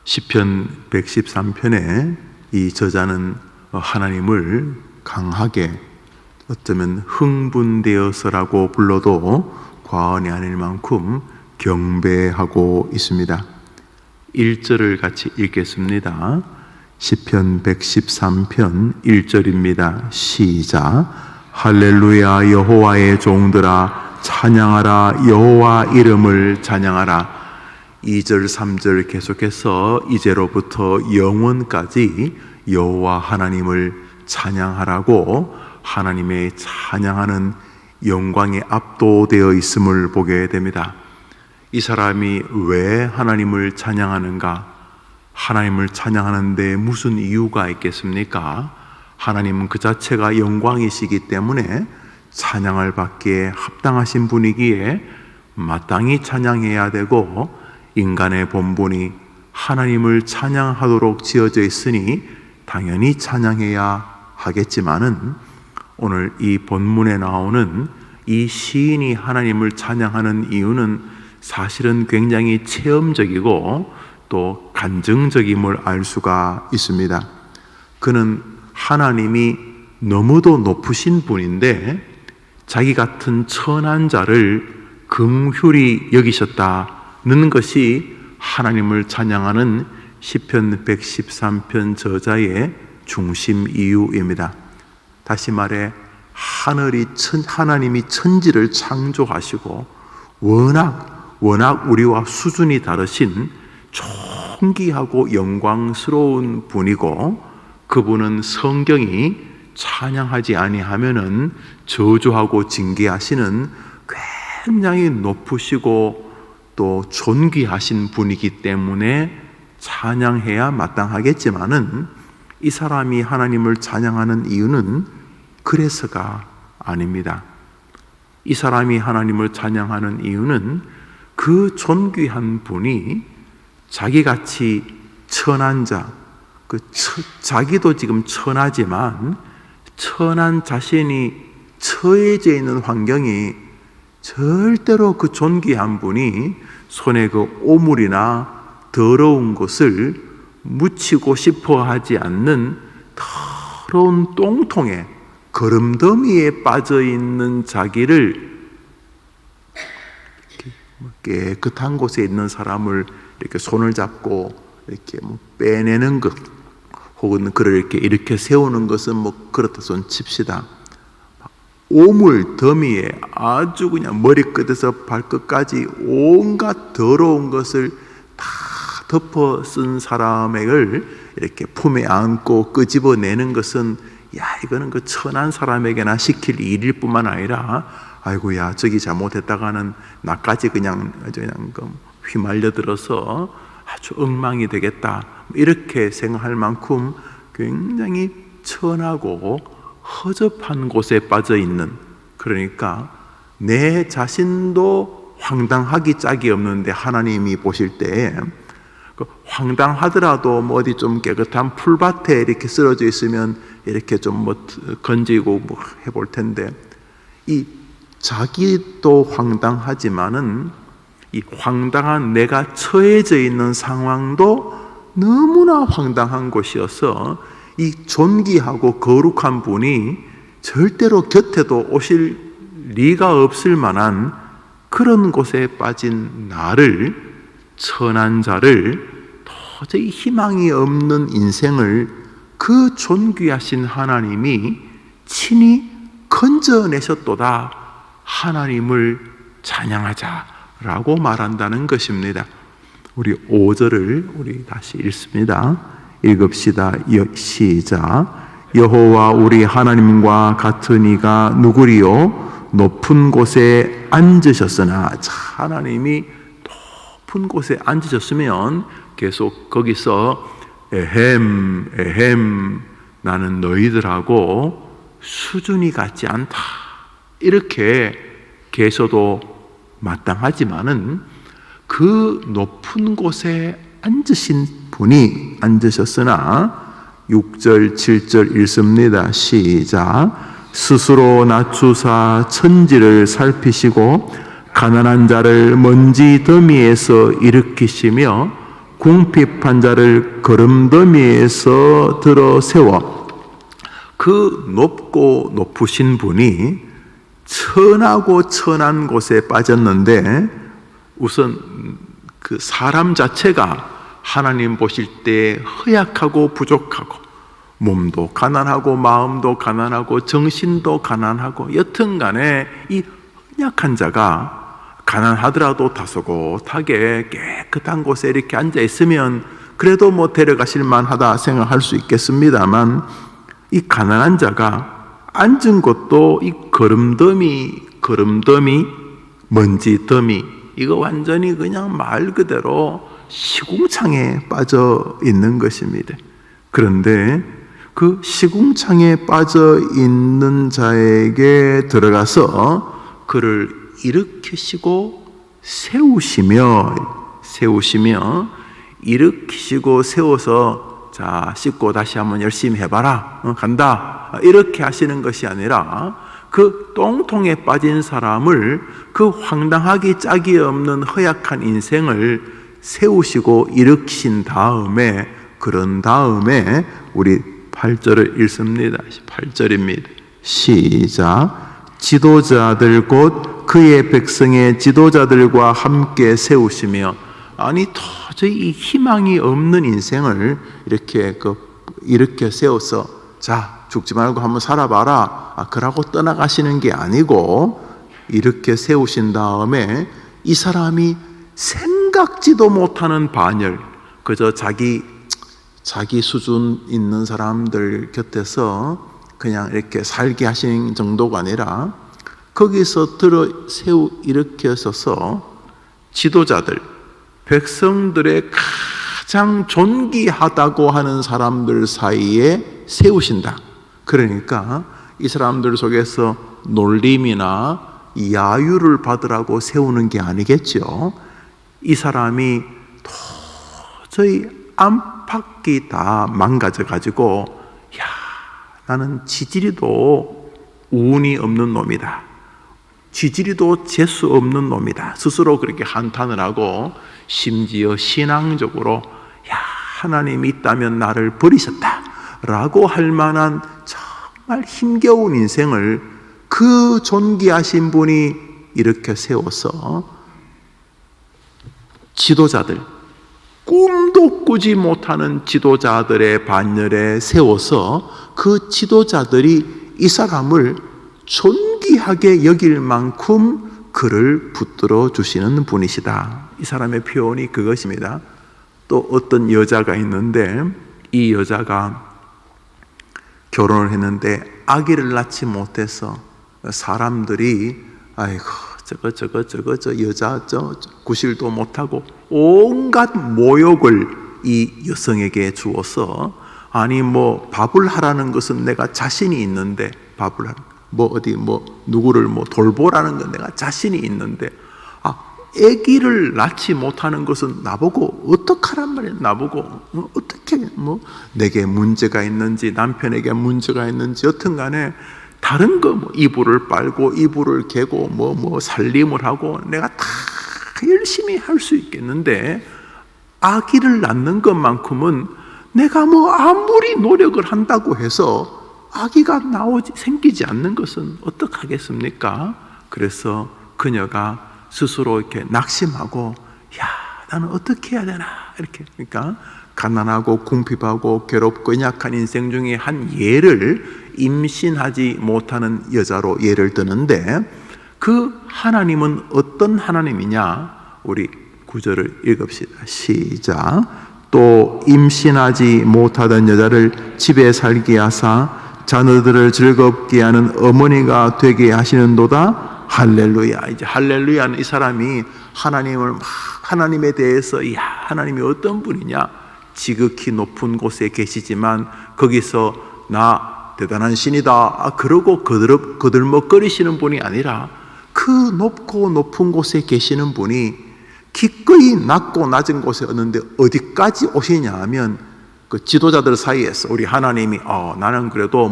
시편 113편에 이 저자는 하나님을 강하게, 어쩌면 흥분되어서라고 불러도 과언이 아닐 만큼 경배하고 있습니다. 1절을 같이 읽겠습니다. 시편 113편 1절입니다. 시작. 할렐루야, 여호와의 종들아 찬양하라, 여호와 이름을 찬양하라. 2절 3절 계속해서 이제로부터 영원까지 여호와 하나님을 찬양하라고 하나님의 찬양하는 영광에 압도되어 있음을 보게 됩니다. 이 사람이 왜 하나님을 찬양하는가? 하나님을 찬양하는데 무슨 이유가 있겠습니까? 하나님은 그 자체가 영광이시기 때문에 찬양을 받기에 합당하신 분이기에 마땅히 찬양해야 되고, 인간의 본분이 하나님을 찬양하도록 지어져 있으니 당연히 찬양해야 하겠지만은, 오늘 이 본문에 나오는 이 시인이 하나님을 찬양하는 이유는 사실은 굉장히 체험적이고 또 간증적임을 알 수가 있습니다. 그는 하나님이 너무도 높으신 분인데 자기 같은 천한 자를 긍휼히 여기셨다는 것이 하나님을 찬양하는 시편 113편 저자의 중심 이유입니다. 다시 말해 하나님이 천지를 창조하시고 워낙 우리와 수준이 다르신 존귀하고 영광스러운 분이고, 그분은 성경이 찬양하지 아니하면은 저주하고 징계하시는 굉장히 높으시고 또 존귀하신 분이기 때문에 찬양해야 마땅하겠지만은, 이 사람이 하나님을 찬양하는 이유는 그래서가 아닙니다. 이 사람이 하나님을 찬양하는 이유는 그 존귀한 분이 자기같이 천한 자, 자기도 지금 천하지만 천한 자신이 처해져 있는 환경이 절대로 그 존귀한 분이 손에 그 오물이나 더러운 것을 묻히고 싶어 하지 않는 더러운 똥통에, 거름더미에 빠져 있는 자기를 깨끗한 곳에 있는 사람을 이렇게 손을 잡고 이렇게 빼내는 것, 혹은 그를 이렇게 일으켜 세우는 것은 그렇다 손 칩시다. 오물 더미에 아주 그냥 머리끝에서 발끝까지 온갖 더러운 것을 다 덮어 쓴 사람을 이렇게 품에 안고 끄집어내는 것은, 이거는 그 천한 사람에게나 시킬 일일 뿐만 아니라, 아이고야 저기 잘못했다가는 나까지 그냥 휘말려 들어서 아주 엉망이 되겠다, 이렇게 생각할 만큼 굉장히 천하고 허접한 곳에 빠져 있는, 그러니까 내 자신도 황당하기 짝이 없는데 하나님이 보실 때 황당하더라도 어디 좀 깨끗한 풀밭에 이렇게 쓰러져 있으면 이렇게 좀 건지고 해볼 텐데, 이 자기도 황당하지만은 이 황당한 내가 처해져 있는 상황도 너무나 황당한 곳이어서 이 존귀하고 거룩한 분이 절대로 곁에도 오실 리가 없을 만한 그런 곳에 빠진 나를, 천한 자를, 도저히 희망이 없는 인생을 그 존귀하신 하나님이 친히 건져내셨도다. 하나님을 찬양하자라고 말한다는 것입니다. 우리 5절을 우리 다시 읽습니다. 읽읍시다. 시작. 여호와 우리 하나님과 같은 이가 누구리요? 높은 곳에 앉으셨으나. 하나님이 높은 곳에 앉으셨으면 계속 거기서 에헴 나는 너희들하고 수준이 같지 않다, 이렇게 계셔도 마땅하지만은, 그 높은 곳에 앉으셨으나 6절 7절 읽습니다. 시작. 스스로 낮추사 천지를 살피시고 가난한 자를 먼지 더미에서 일으키시며 궁핍한 자를 거름더미에서 들어 세워. 그 높고 높으신 분이 천하고 천한 곳에 빠졌는데, 우선 그 사람 자체가 하나님 보실 때 허약하고 부족하고, 몸도 가난하고 마음도 가난하고 정신도 가난하고, 여튼간에 이 연약한 자가 가난하더라도 다소곳하게 깨끗한 곳에 이렇게 앉아 있으면 그래도 뭐 데려가실 만하다 생각할 수 있겠습니다만, 이 가난한 자가 앉은 곳도 이 거름더미, 먼지 더미, 이거 완전히 그냥 말 그대로 시궁창에 빠져 있는 것입니다. 그런데 그 시궁창에 빠져 있는 자에게 들어가서 그를 일으키시고 세우시며 일으키시고 세워서, 자, 씻고 다시 한번 열심히 해봐라, 간다, 이렇게 하시는 것이 아니라 그 똥통에 빠진 사람을, 그 황당하기 짝이 없는 허약한 인생을 세우시고 일으키신 다음에, 그런 다음에 우리 8절을 읽습니다. 8절입니다. 시작. 지도자들 곧 그의 백성의 지도자들과 함께 세우시며. 아니 도저히 이 희망이 없는 인생을 이렇게 세워서, 자, 죽지 말고 한번 살아봐라, 그러고 떠나가시는 게 아니고, 이렇게 세우신 다음에 이 사람이 생각지도 못하는 반열, 그저 자기 수준 있는 사람들 곁에서 그냥 이렇게 살게 하신 정도가 아니라, 거기서 이렇게 서서 지도자들, 백성들의 가장 존귀하다고 하는 사람들 사이에 세우신다. 그러니까 이 사람들 속에서 놀림이나 야유를 받으라고 세우는 게 아니겠죠. 이 사람이 도저히 안팎이 다 망가져가지고, 야, 나는 지지리도 운이 없는 놈이다, 지지리도 재수 없는 놈이다, 스스로 그렇게 한탄을 하고, 심지어 신앙적으로, 야, 하나님이 있다면 나를 버리셨다 라고 할 만한 정말 힘겨운 인생을 그 존귀하신 분이 이렇게 세워서, 지도자들, 꿈도 꾸지 못하는 지도자들의 반열에 세워서 그 지도자들이 이 사람을 존귀하게 여길 만큼 그를 붙들어 주시는 분이시다. 이 사람의 표현이 그것입니다. 또 어떤 여자가 있는데, 이 여자가 결혼을 했는데 아기를 낳지 못해서 사람들이, 아이고 저 여자 구실도 못하고 온갖 모욕을 이 여성에게 주어서, 아니 뭐 밥을 하라는 것은 내가 자신이 있는데, 밥을 누구를 돌보라는 건 내가 자신이 있는데, 아기를 낳지 못하는 것은 나보고 어떡하란 말이야. 나보고 어떻게 내게 문제가 있는지, 남편에게 문제가 있는지, 여튼간에 다른 거 이불을 빨고 이불을 개고 살림을 하고 내가 다 열심히 할 수 있겠는데, 아기를 낳는 것만큼은 내가 아무리 노력을 한다고 해서 아기가 생기지 않는 것은 어떡하겠습니까? 그래서 그녀가 스스로 이렇게 낙심하고, 야, 나는 어떻게 해야 되나, 이렇게. 그러니까 가난하고 궁핍하고 괴롭고 연약한 인생 중에 한 예를, 임신하지 못하는 여자로 예를 드는데, 그 하나님은 어떤 하나님이냐? 우리 9절을 읽읍시다. 시작. 또 임신하지 못하던 여자를 집에 살게 하사 자녀들을 즐겁게 하는 어머니가 되게 하시는도다. 할렐루야. 이제 할렐루야는 이 사람이 하나님에 대해서, 야, 하나님이 어떤 분이냐? 지극히 높은 곳에 계시지만 거기서 나 대단한 신이다, 그러고 거들먹거리시는 분이 아니라, 그 높고 높은 곳에 계시는 분이 기꺼이 낮고 낮은 곳에 왔는데 어디까지 오시냐 하면, 그 지도자들 사이에서 우리 하나님이 나는 그래도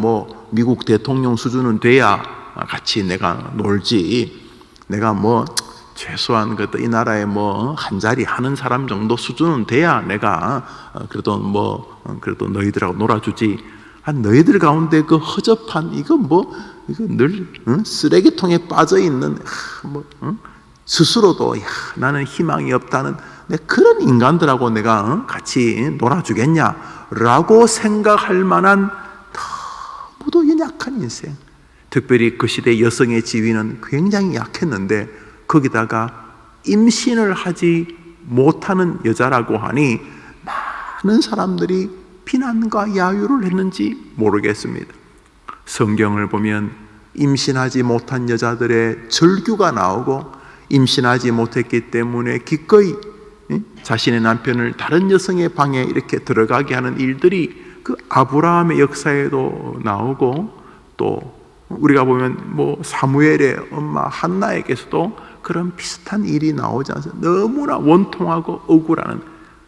미국 대통령 수준은 돼야 같이 내가 놀지, 내가 최소한 그래도 이 나라에 뭐 한 자리 하는 사람 정도 수준은 돼야 내가 그래도 그래도 너희들하고 놀아주지. 너희들 가운데 그 허접한 이거 늘 쓰레기통에 빠져 있는 스스로도 나는 희망이 없다는 그런 인간들하고 내가 같이 놀아주겠냐라고 생각할 만한 너무도 연약한 인생. 특별히 그 시대 여성의 지위는 굉장히 약했는데 거기다가 임신을 하지 못하는 여자라고 하니 많은 사람들이 비난과 야유를 했는지 모르겠습니다. 성경을 보면 임신하지 못한 여자들의 절규가 나오고 임신하지 못했기 때문에 기꺼이 자신의 남편을 다른 여성의 방에 이렇게 들어가게 하는 일들이 그 아브라함의 역사에도 나오고, 또 우리가 보면 사무엘의 엄마 한나에게서도 그런 비슷한 일이 나오지 않습니까? 너무나 원통하고 억울한.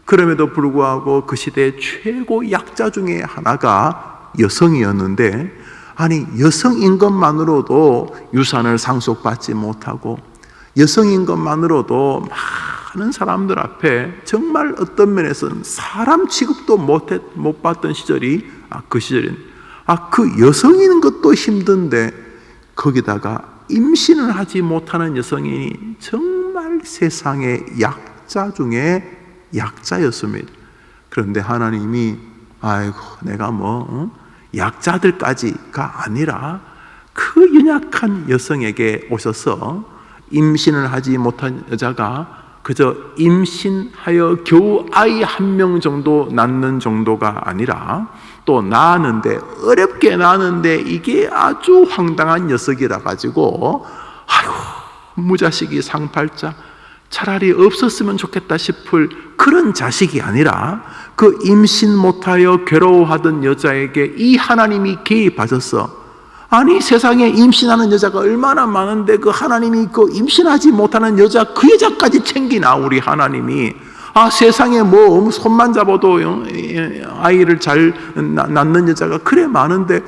그럼에도 불구하고 그 시대의 최고 약자 중에 하나가 여성이었는데, 아니 여성인 것만으로도 유산을 상속받지 못하고 여성인 것만으로도 많은 사람들 앞에 정말 어떤 면에서는 사람 취급도 못 받던 시절이 그 시절인. 그 여성인 것도 힘든데 거기다가 임신을 하지 못하는 여성이 정말 세상의 약자 중에 약자였습니다. 그런데 하나님이 내가 약자들까지가 아니라 그 연약한 여성에게 오셔서 임신을 하지 못한 여자가 그저 임신하여 겨우 아이 한 명 정도 낳는 정도가 아니라 또 낳았는데, 어렵게 낳았는데 이게 아주 황당한 녀석이라 가지고 무자식이 상팔자, 차라리 없었으면 좋겠다 싶을 그런 자식이 아니라 그 임신 못하여 괴로워하던 여자에게 이 하나님이 개입하셔서, 아니 세상에 임신하는 여자가 얼마나 많은데 그 하나님이 그 임신하지 못하는 그 여자까지 챙기나 우리 하나님이. 세상에 손만 잡아도 아이를 잘 낳는 여자가 그래 많은데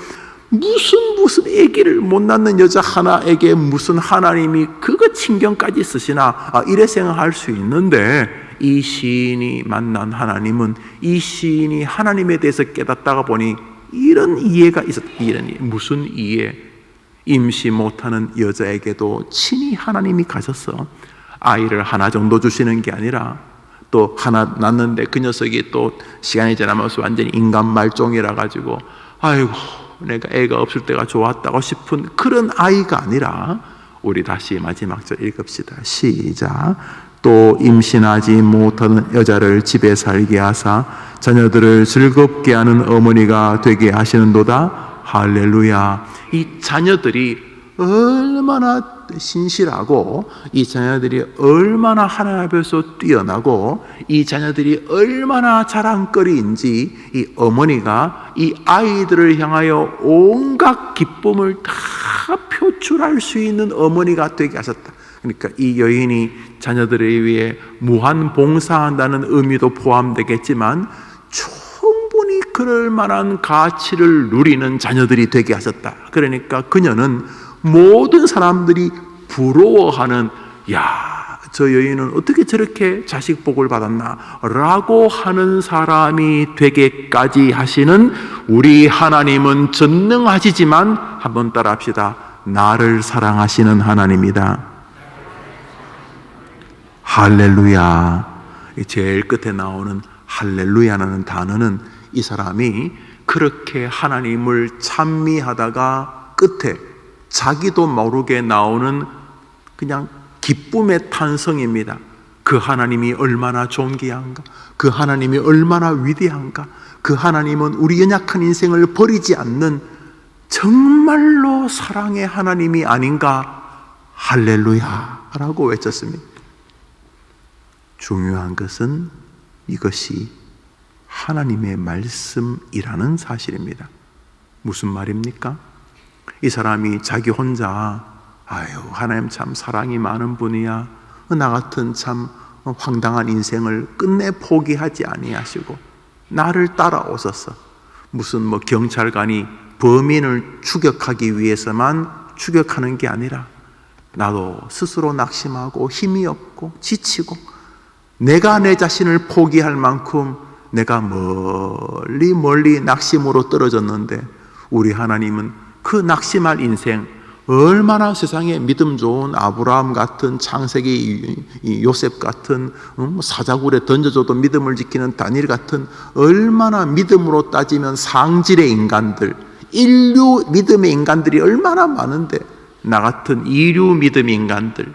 무슨 아기를 못 낳는 여자 하나에게 무슨 하나님이 그거 신경까지 쓰시나, 이래 생각할 수 있는데, 이 시인이 만난 하나님은 이 시인이 하나님에 대해서 깨닫다가 보니 이런 이해가 있었다. 무슨 이해? 임시 못하는 여자에게도 친히 하나님이 가셔서 아이를 하나 정도 주시는 게 아니라, 또 하나 낳는데 그 녀석이 또 시간이 지나면서 완전히 인간 말종이라 가지고 내가 애가 없을 때가 좋았다고 싶은 그런 아이가 아니라, 우리 다시 마지막 절 읽읍시다. 시작. 또 임신하지 못하는 여자를 집에 살게 하사 자녀들을 즐겁게 하는 어머니가 되게 하시는도다. 할렐루야. 이 자녀들이 얼마나 신실하고, 이 자녀들이 얼마나 하나님 앞에서 뛰어나고, 이 자녀들이 얼마나 자랑거리인지 이 어머니가 이 아이들을 향하여 온갖 기쁨을 다 표출할 수 있는 어머니가 되게 하셨다. 그러니까 이 여인이 자녀들을 위해 무한 봉사한다는 의미도 포함되겠지만 충분히 그럴 만한 가치를 누리는 자녀들이 되게 하셨다. 그러니까 그녀는 모든 사람들이 부러워하는, 저 여인은 어떻게 저렇게 자식 복을 받았나 라고 하는 사람이 되게까지 하시는 우리 하나님은 전능하시지만, 한번 따라 합시다. 나를 사랑하시는 하나님이다. 할렐루야. 제일 끝에 나오는 할렐루야라는 단어는 이 사람이 그렇게 하나님을 찬미하다가 끝에 자기도 모르게 나오는 그냥 기쁨의 탄성입니다. 그 하나님이 얼마나 존귀한가, 그 하나님이 얼마나 위대한가, 그 하나님은 우리 연약한 인생을 버리지 않는 정말로 사랑의 하나님이 아닌가. 할렐루야 라고 외쳤습니다. 중요한 것은 이것이 하나님의 말씀이라는 사실입니다. 무슨 말입니까? 이 사람이 자기 혼자 하나님 참 사랑이 많은 분이야, 나 같은 참 황당한 인생을 끝내 포기하지 아니하시고 나를 따라오셔서, 무슨 경찰관이 범인을 추격하기 위해서만 추격하는 게 아니라 나도 스스로 낙심하고 힘이 없고 지치고 내가 내 자신을 포기할 만큼 내가 멀리 멀리 낙심으로 떨어졌는데 우리 하나님은 그 낙심할 인생, 얼마나 세상에 믿음 좋은 아브라함 같은, 창세기 요셉 같은, 사자굴에 던져줘도 믿음을 지키는 다니엘 같은 얼마나 믿음으로 따지면 상질의 인간들, 인류 믿음의 인간들이 얼마나 많은데 나 같은 이류 믿음 인간들,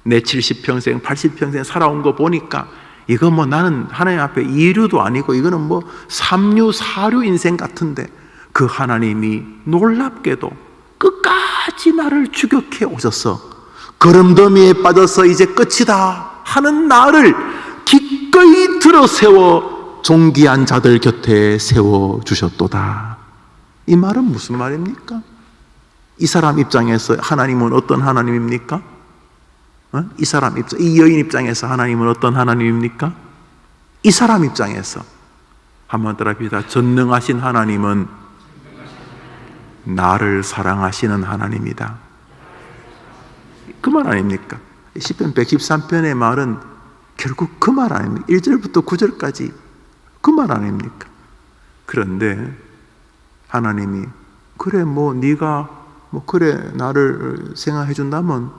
내 70평생 80평생 살아온 거 보니까 이거 뭐 나는 하나님 앞에 이류도 아니고 이거는 뭐 3류 4류 인생 같은데 그 하나님이 놀랍게도 끝까지 나를 추격해 오셔서 거름더미에 빠져서 이제 끝이다 하는 나를 기꺼이 들어 세워 존귀한 자들 곁에 세워주셨도다. 이 말은 무슨 말입니까? 이 사람 입장에서 하나님은 어떤 하나님입니까? 이 사람 입장, 이 여인 입장에서 하나님은 어떤 하나님입니까? 이 사람 입장에서 한번 따라합시다. 전능하신 하나님은 나를 사랑하시는 하나님이다. 그 말 아닙니까? 시편 113편의 말은 결국 그 말 아닙니까? 1절부터 9절까지 그 말 아닙니까? 그런데 하나님이 그래 뭐 네가 뭐 그래 나를 생각해 준다면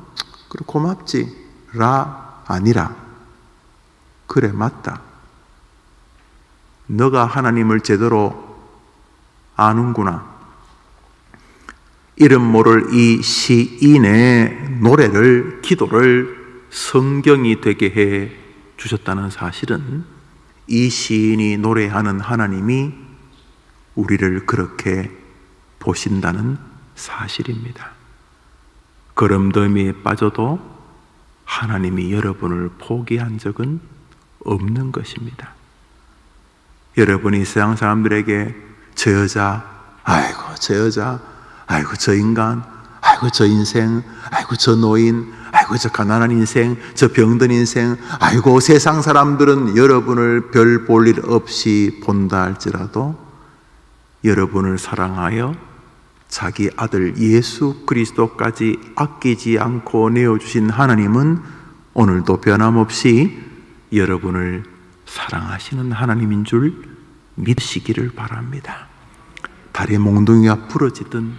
그래 고맙지 라 아니라 그래 맞다. 너가 하나님을 제대로 아는구나. 이름 모를 이 시인의 노래를, 기도를 성경이 되게 해 주셨다는 사실은 이 시인이 노래하는 하나님이 우리를 그렇게 보신다는 사실입니다. 거름더미에 빠져도 하나님이 여러분을 포기한 적은 없는 것입니다. 여러분이 세상 사람들에게 저 여자, 아이고 저 여자, 아이고 저 인간, 아이고 저 인생, 아이고 저 노인, 아이고 저 가난한 인생, 저 병든 인생, 아이고 세상 사람들은 여러분을 별 볼 일 없이 본다 할지라도 여러분을 사랑하여 자기 아들 예수 그리스도까지 아끼지 않고 내어주신 하나님은 오늘도 변함없이 여러분을 사랑하시는 하나님인 줄 믿으시기를 바랍니다. 다리 몽둥이가 부러지든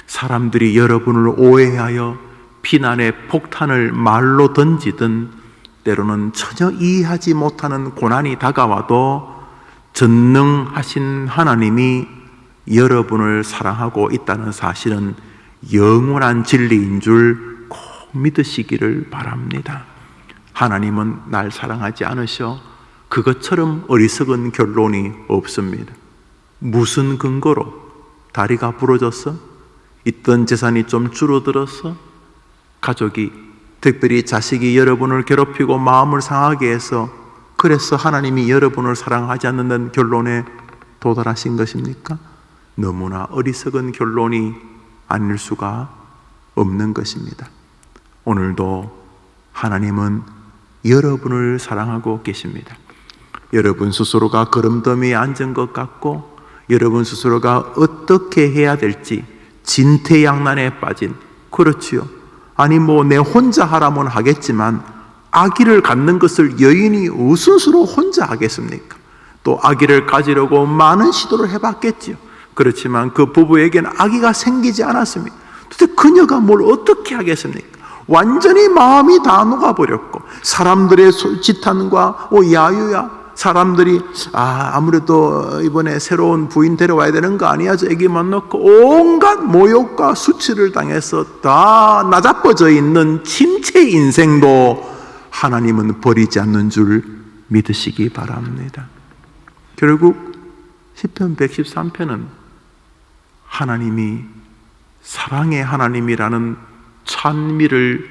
사람들이 여러분을 오해하여 비난의 폭탄을 말로 던지든 때로는 전혀 이해하지 못하는 고난이 다가와도 전능하신 하나님이 여러분을 사랑하고 있다는 사실은 영원한 진리인 줄 꼭 믿으시기를 바랍니다. 하나님은 날 사랑하지 않으셔 그것처럼 어리석은 결론이 없습니다. 무슨 근거로 다리가 부러졌어? 있던 재산이 좀 줄어들었어? 가족이, 특별히 자식이 여러분을 괴롭히고 마음을 상하게 해서 그래서 하나님이 여러분을 사랑하지 않는다는 결론에 도달하신 것입니까? 너무나 어리석은 결론이 아닐 수가 없는 것입니다. 오늘도 하나님은 여러분을 사랑하고 계십니다. 여러분 스스로가 거름더미에 앉은 것 같고 여러분 스스로가 어떻게 해야 될지 진퇴양난에 빠진, 그렇지요. 아니 뭐 내 혼자 하라면 하겠지만 아기를 갖는 것을 여인이 무슨 수로 혼자 하겠습니까? 또 아기를 가지려고 많은 시도를 해봤겠지요. 그렇지만 그 부부에게는 아기가 생기지 않았습니다. 도대체 그녀가 뭘 어떻게 하겠습니까? 완전히 마음이 다 녹아버렸고 사람들의 지탄과 야유야 사람들이 아무래도 이번에 새로운 부인 데려와야 되는 거 아니야? 저 애기만 넣고 온갖 모욕과 수치를 당해서 다 나자빠져 있는 침체 인생도 하나님은 버리지 않는 줄 믿으시기 바랍니다. 결국 시편 113편은 하나님이 사랑의 하나님이라는 찬미를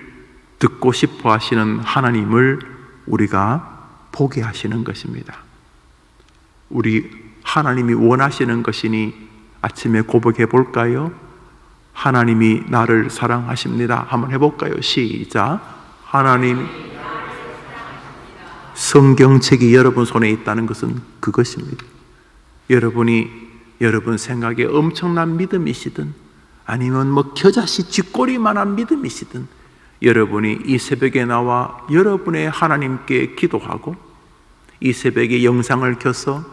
듣고 싶어 하시는 하나님을 우리가 보게 하시는 것입니다. 우리 하나님이 원하시는 것이니 아침에 고백해 볼까요? 하나님이 나를 사랑하십니다. 한번 해볼까요? 시작. 하나님, 성경책이 여러분 손에 있다는 것은 그것입니다. 여러분이 여러분 생각에 엄청난 믿음이시든 아니면 뭐 겨자씨 쥐꼬리만한 믿음이시든 여러분이 이 새벽에 나와 여러분의 하나님께 기도하고 이 새벽에 영상을 켜서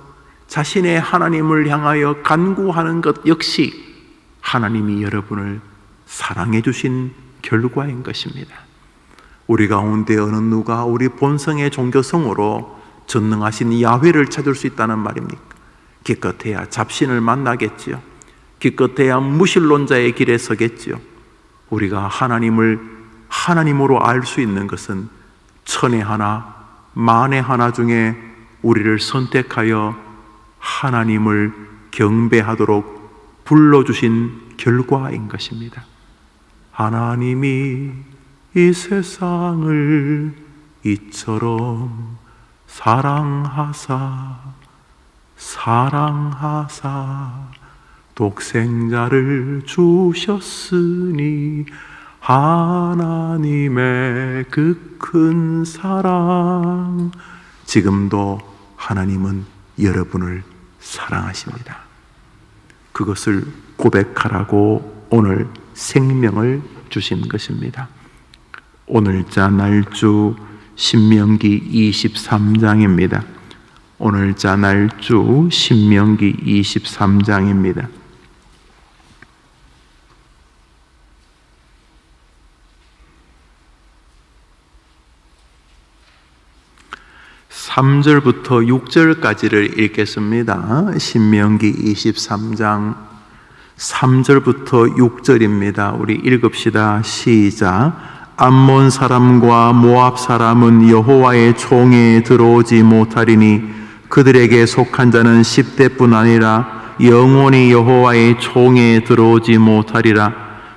자신의 하나님을 향하여 간구하는 것 역시 하나님이 여러분을 사랑해 주신 결과인 것입니다. 우리 가운데 어느 누가 우리 본성의 종교성으로 전능하신 야훼를 찾을 수 있다는 말입니까? 기껏해야 잡신을 만나겠지요. 기껏해야 무신론자의 길에 서겠지요. 우리가 하나님을 하나님으로 알 수 있는 것은 천에 하나 만에 하나 중에 우리를 선택하여 하나님을 경배하도록 불러주신 결과인 것입니다. 하나님이 이 세상을 이처럼 사랑하사 독생자를 주셨으니 하나님의 그 큰 사랑, 지금도 하나님은 여러분을 사랑하십니다. 그것을 고백하라고 오늘 생명을 주신 것입니다. 오늘자 날주 신명기 23장입니다. 오늘자 날주 신명기 23장입니다. 3절부터 6절까지를 읽겠습니다. 신명기 23장 3절부터 6절입니다. 우리 읽읍시다. 시작. 암몬 사람과 모압 사람은 여호와의 총에 들어오지 못하리니 그들에게 속한 자는 10대뿐 아니라 영원히 여호와의 총에 들어오지 못하리라.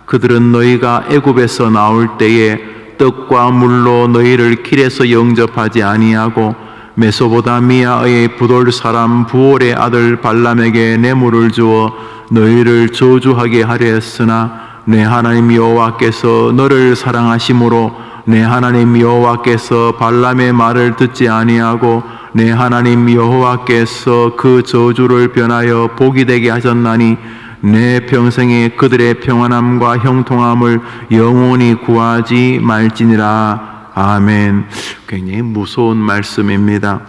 그들은 너희가 애굽에서 나올 때에 떡과 물로 너희를 길에서 영접하지 아니하고 메소보다미아의 부돌 사람 부올의 아들 발람에게 뇌물을 주어 너희를 저주하게 하려 했으나 내 하나님 여호와께서 너를 사랑하심으로 내 하나님 여호와께서 발람의 말을 듣지 아니하고 내 하나님 여호와께서 그 저주를 변하여 복이 되게 하셨나니 내 평생에 그들의 평안함과 형통함을 영원히 구하지 말지니라. 아멘. 굉장히 무서운 말씀입니다.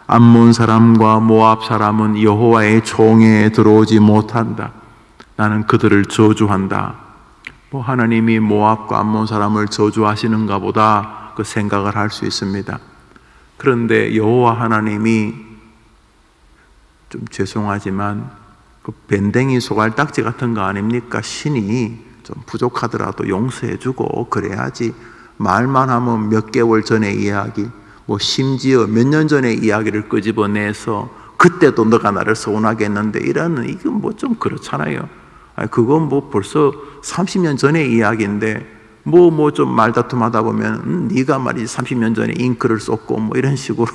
암몬 사람과 모압 사람은 여호와의 총에 들어오지 못한다. 나는 그들을 저주한다. 하나님이 모압과 암몬 사람을 저주하시는가 보다 그 생각을 할 수 있습니다. 그런데 여호와 하나님이 좀 죄송하지만 그 밴댕이 소갈딱지 같은 거 아닙니까? 신이 좀 부족하더라도 용서해주고 그래야지. 말만 하면 몇 개월 전의 이야기, 심지어 몇 년 전의 이야기를 끄집어내서 그때도 너가 나를 서운하게 했는데 이건 좀 그렇잖아요. 그건 벌써 30년 전의 이야기인데 좀 말다툼하다 보면 네가 말이지 30년 전에 잉크를 썼고 이런 식으로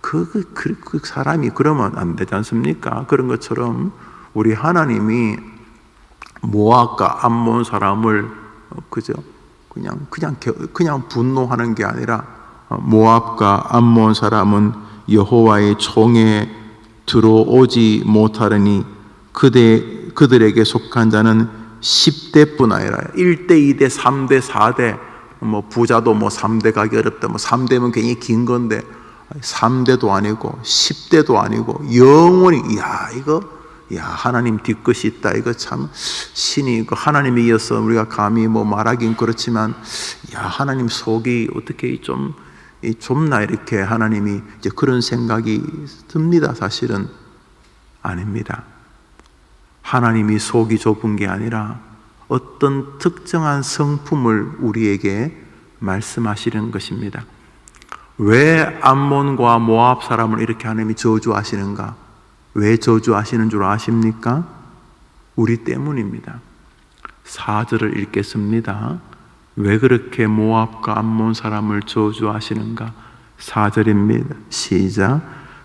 그 사람이 그러면 안 되지 않습니까? 그런 것처럼 우리 하나님이 모압과 암몬 사람을 그냥 분노하는 게 아니라 모압과 암몬 사람은 여호와의 총에 들어오지 못하려니 그들에게 속한 자는 10대뿐 아니라 1대, 2대, 3대, 4대 부자도 3대 가기 어렵다 3대면 괜히 긴 건데 3대도 아니고 10대도 아니고 영원히 하나님 뒤끝이 있다. 이거 참 신이 하나님에 이어서 우리가 감히 말하긴 그렇지만 하나님 속이 어떻게 좀 좁나 이렇게 하나님이 이제 그런 생각이 듭니다. 사실은 아닙니다. 하나님이 속이 좁은 게 아니라 어떤 특정한 성품을 우리에게 말씀하시는 것입니다. 왜 암몬과 모압 사람을 이렇게 하나님이 저주하시는가? 왜 저주하시는 줄 아십니까? 우리 때문입니다. 4절을 읽겠습니다. 왜 그렇게 모압과 암몬 사람을 저주하시는가? 4절입니다. 시작.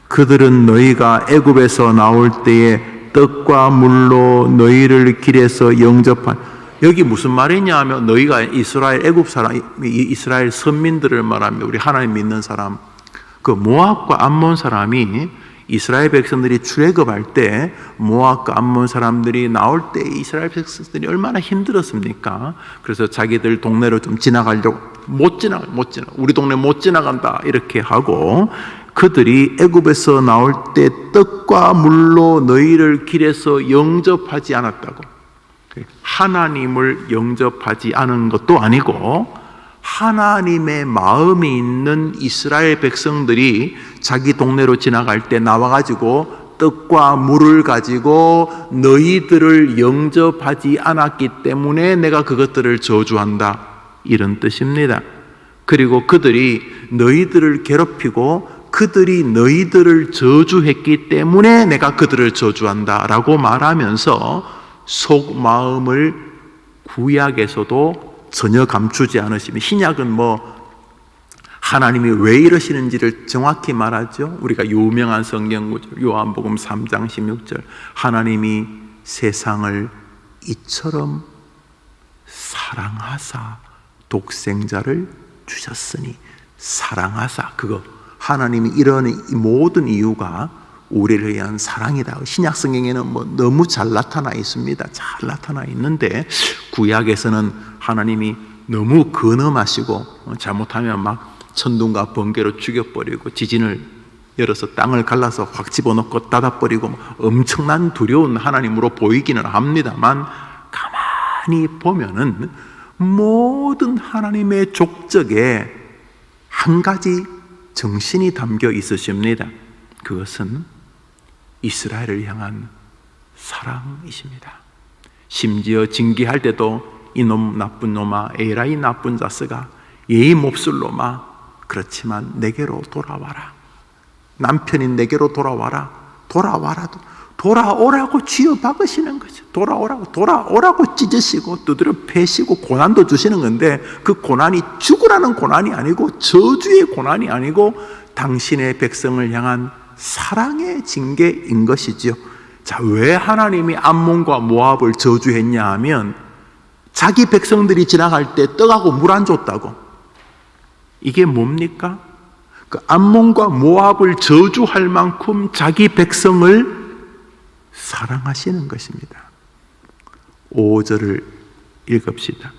그들은 너희가 애굽에서 나올 때에 떡과 물로 너희를 길에서 영접한, 여기 무슨 말이냐 하면 너희가 이스라엘 애굽 사람, 이스라엘 선민들을 말하며 우리 하나님 믿는 사람, 그 모압과 암몬 사람이 이스라엘 백성들이 출애굽할 때 모압과 암몬 사람들이 나올 때 이스라엘 백성들이 얼마나 힘들었습니까? 그래서 자기들 동네로 좀 지나가려고 못 지나가. 우리 동네 못 지나간다. 이렇게 하고 그들이 애굽에서 나올 때 떡과 물로 너희를 길에서 영접하지 않았다고. 하나님을 영접하지 않은 것도 아니고 하나님의 마음이 있는 이스라엘 백성들이 자기 동네로 지나갈 때 나와가지고 떡과 물을 가지고 너희들을 영접하지 않았기 때문에 내가 그것들을 저주한다, 이런 뜻입니다. 그리고 그들이 너희들을 괴롭히고 그들이 너희들을 저주했기 때문에 내가 그들을 저주한다 라고 말하면서 속마음을 구약에서도 전혀 감추지 않으시면, 신약은 하나님이 왜 이러시는지를 정확히 말하죠. 우리가 유명한 성경구절 요한복음 3장 16절, 하나님이 세상을 이처럼 사랑하사 독생자를 주셨으니, 사랑하사, 그거 하나님이 이런 이 모든 이유가 우리를 위한 사랑이다. 신약 성경에는 너무 잘 나타나 있습니다. 잘 나타나 있는데 구약에서는 하나님이 너무 근엄하시고 잘못하면 막 천둥과 번개로 죽여버리고 지진을 열어서 땅을 갈라서 확 집어넣고 닫아버리고 엄청난 두려운 하나님으로 보이기는 합니다만, 가만히 보면은 모든 하나님의 족적에 한 가지 정신이 담겨 있으십니다. 그것은 이스라엘을 향한 사랑이십니다. 심지어 징계할 때도 이놈 나쁜 놈아, 에라이 나쁜 자스가, 예의 몹쓸 놈아, 그렇지만 내게로 돌아와라. 남편이 내게로 돌아와라. 돌아오라고 쥐어 박으시는 거죠. 돌아오라고 찢으시고 두드려 패시고 고난도 주시는 건데, 그 고난이 죽으라는 고난이 아니고 저주의 고난이 아니고 당신의 백성을 향한 사랑의 징계인 것이죠. 자, 왜 하나님이 암몬과 모압을 저주했냐 하면 자기 백성들이 지나갈 때 떡하고 물 안 줬다고. 이게 뭡니까? 그 암몬과 모압을 저주할 만큼 자기 백성을 사랑하시는 것입니다. 5절을 읽읍시다.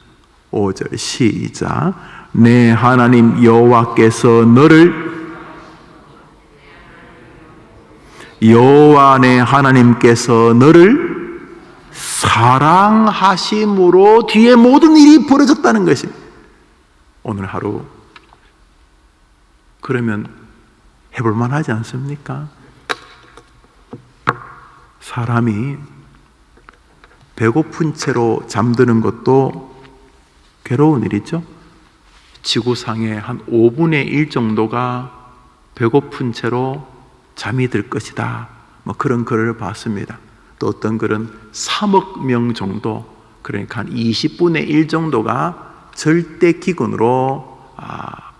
5절 시작. 내 하나님 여호와께서 여호와 내 하나님께서 너를 사랑하심으로 뒤에 모든 일이 벌어졌다는 것입니다. 오늘 하루 그러면 해볼만 하지 않습니까? 사람이 배고픈 채로 잠드는 것도 괴로운 일이죠. 지구상의 한 5분의 1 정도가 배고픈 채로 잠이 들 것이다, 그런 글을 봤습니다. 또 어떤 글은 3억 명 정도, 그러니까 한 20분의 1 정도가 절대 기근으로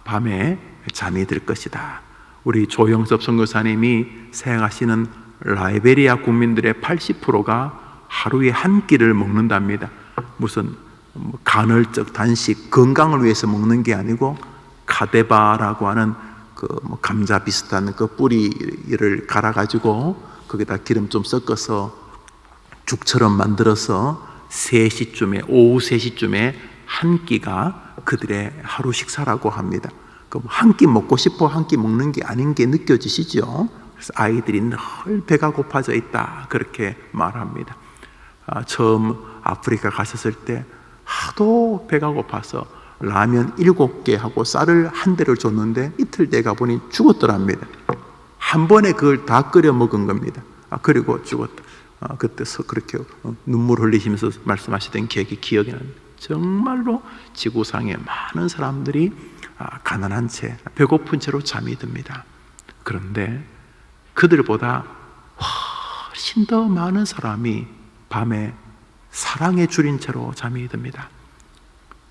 밤에 잠이 들 것이다. 우리 조영섭 선교사님이 생각하시는 라이베리아 국민들의 80%가 하루에 한 끼를 먹는답니다. 무슨 간헐적 단식, 건강을 위해서 먹는 게 아니고 카데바라고 하는 감자 비슷한 그 뿌리를 갈아가지고 거기다 기름 좀 섞어서 죽처럼 만들어서 오후 3시쯤에 한 끼가 그들의 하루 식사라고 합니다. 그럼 한 끼 먹고 싶어 한 끼 먹는 게 아닌 게 느껴지시죠? 그래서 아이들이 늘 배가 고파져 있다, 그렇게 말합니다. 처음 아프리카 가셨을 때 하도 배가 고파서 라면 7개 하고 쌀을 한 대를 줬는데 이틀 돼 가보니 죽었더랍니다. 한 번에 그걸 다 끓여 먹은 겁니다. 그리고 죽었다. 그때서 그렇게 눈물 흘리시면서 말씀하시던 기억이 납니다. 정말로 지구상에 많은 사람들이 가난한 채, 배고픈 채로 잠이 듭니다. 그런데 그들보다 훨씬 더 많은 사람이 밤에 사랑에 줄인 채로 잠이 듭니다.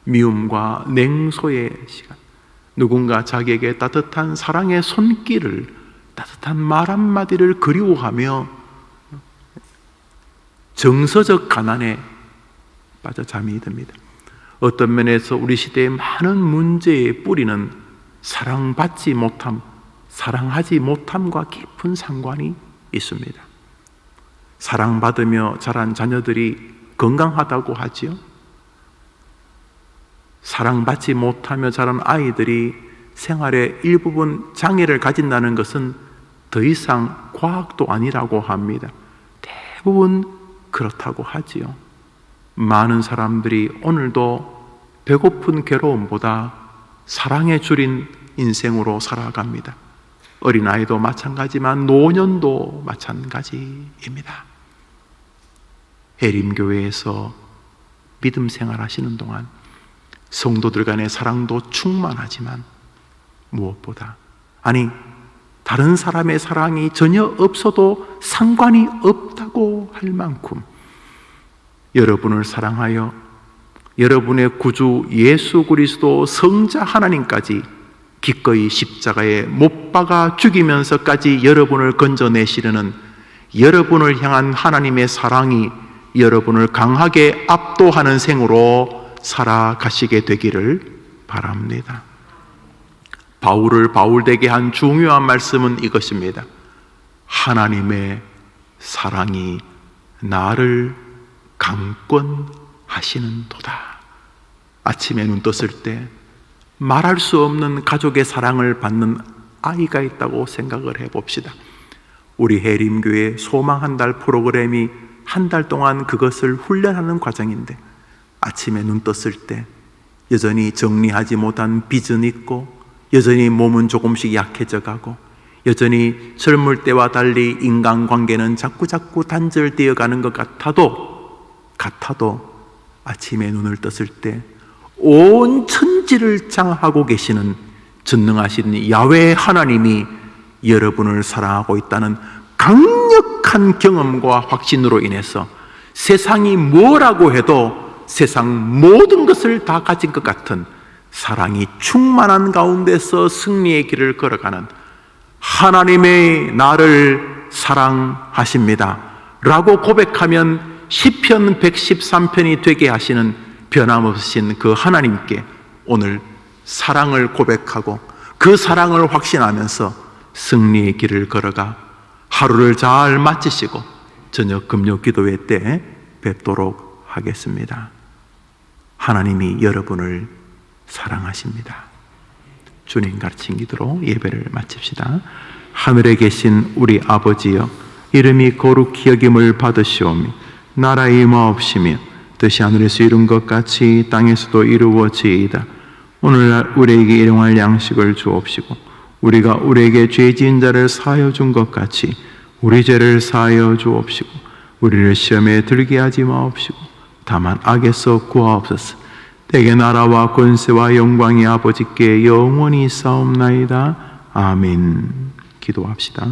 미움과 냉소의 시간, 누군가 자기에게 따뜻한 사랑의 손길을, 따뜻한 말 한마디를 그리워하며 정서적 가난에 빠져 잠이 듭니다. 어떤 면에서 우리 시대의 많은 문제의 뿌리는 사랑받지 못함, 사랑하지 못함과 깊은 상관이 있습니다. 사랑받으며 자란 자녀들이 건강하다고 하지요. 사랑받지 못하며 자란 아이들이 생활의 일부분 장애를 가진다는 것은 더 이상 과학도 아니라고 합니다. 대부분 그렇다고 하지요. 많은 사람들이 오늘도 배고픈 괴로움보다 사랑에 줄인 인생으로 살아갑니다. 어린아이도 마찬가지지만 노년도 마찬가지입니다. 해림교회에서 믿음 생활하시는 동안 성도들 간의 사랑도 충만하지만 무엇보다, 아니 다른 사람의 사랑이 전혀 없어도 상관이 없다고 할 만큼 여러분을 사랑하여 여러분의 구주 예수 그리스도 성자 하나님까지 기꺼이 십자가에 못 박아 죽이면서까지 여러분을 건져내시려는 여러분을 향한 하나님의 사랑이 여러분을 강하게 압도하는 생으로 살아가시게 되기를 바랍니다. 바울을 바울되게 한 중요한 말씀은 이것입니다. 하나님의 사랑이 나를 강권하시는도다. 아침에 눈 떴을 때 말할 수 없는 가족의 사랑을 받는 아이가 있다고 생각을 해봅시다. 우리 해림교회 소망 한 달 프로그램이 한 달 동안 그것을 훈련하는 과정인데, 아침에 눈 떴을 때 여전히 정리하지 못한 빚은 있고, 여전히 몸은 조금씩 약해져 가고, 여전히 젊을 때와 달리 인간관계는 자꾸 단절되어 가는 것 같아도 아침에 눈을 떴을 때 온 천지를 장하고 계시는 전능하신 야훼 하나님이 여러분을 사랑하고 있다는 강력한 경험과 확신으로 인해서 세상이 뭐라고 해도 세상 모든 것을 다 가진 것 같은 사랑이 충만한 가운데서 승리의 길을 걸어가는 하나님의 나를 사랑하십니다 라고 고백하면 시편 113편이 되게 하시는 변함없으신 그 하나님께 오늘 사랑을 고백하고 그 사랑을 확신하면서 승리의 길을 걸어가 하루를 잘 마치시고 저녁 금요 기도회 때 뵙도록 하겠습니다. 하나님이 여러분을 사랑하십니다. 주님 가르친 기도로 예배를 마칩시다. 하늘에 계신 우리 아버지여, 이름이 거룩히 여김을 받으시오며 나라의 임하옵시며 뜻이 하늘에서 이룬 것 같이 땅에서도 이루어지이다. 오늘날 우리에게 일용할 양식을 주옵시고 우리가 우리에게 죄 지은 자를 사하여 준 것 같이 우리 죄를 사하여 주옵시고 우리를 시험에 들게 하지 마옵시고 다만 악에서 구하옵소서. 내게 나라와 권세와 영광이 아버지께 영원히 있사옵나이다. 아멘. 기도합시다.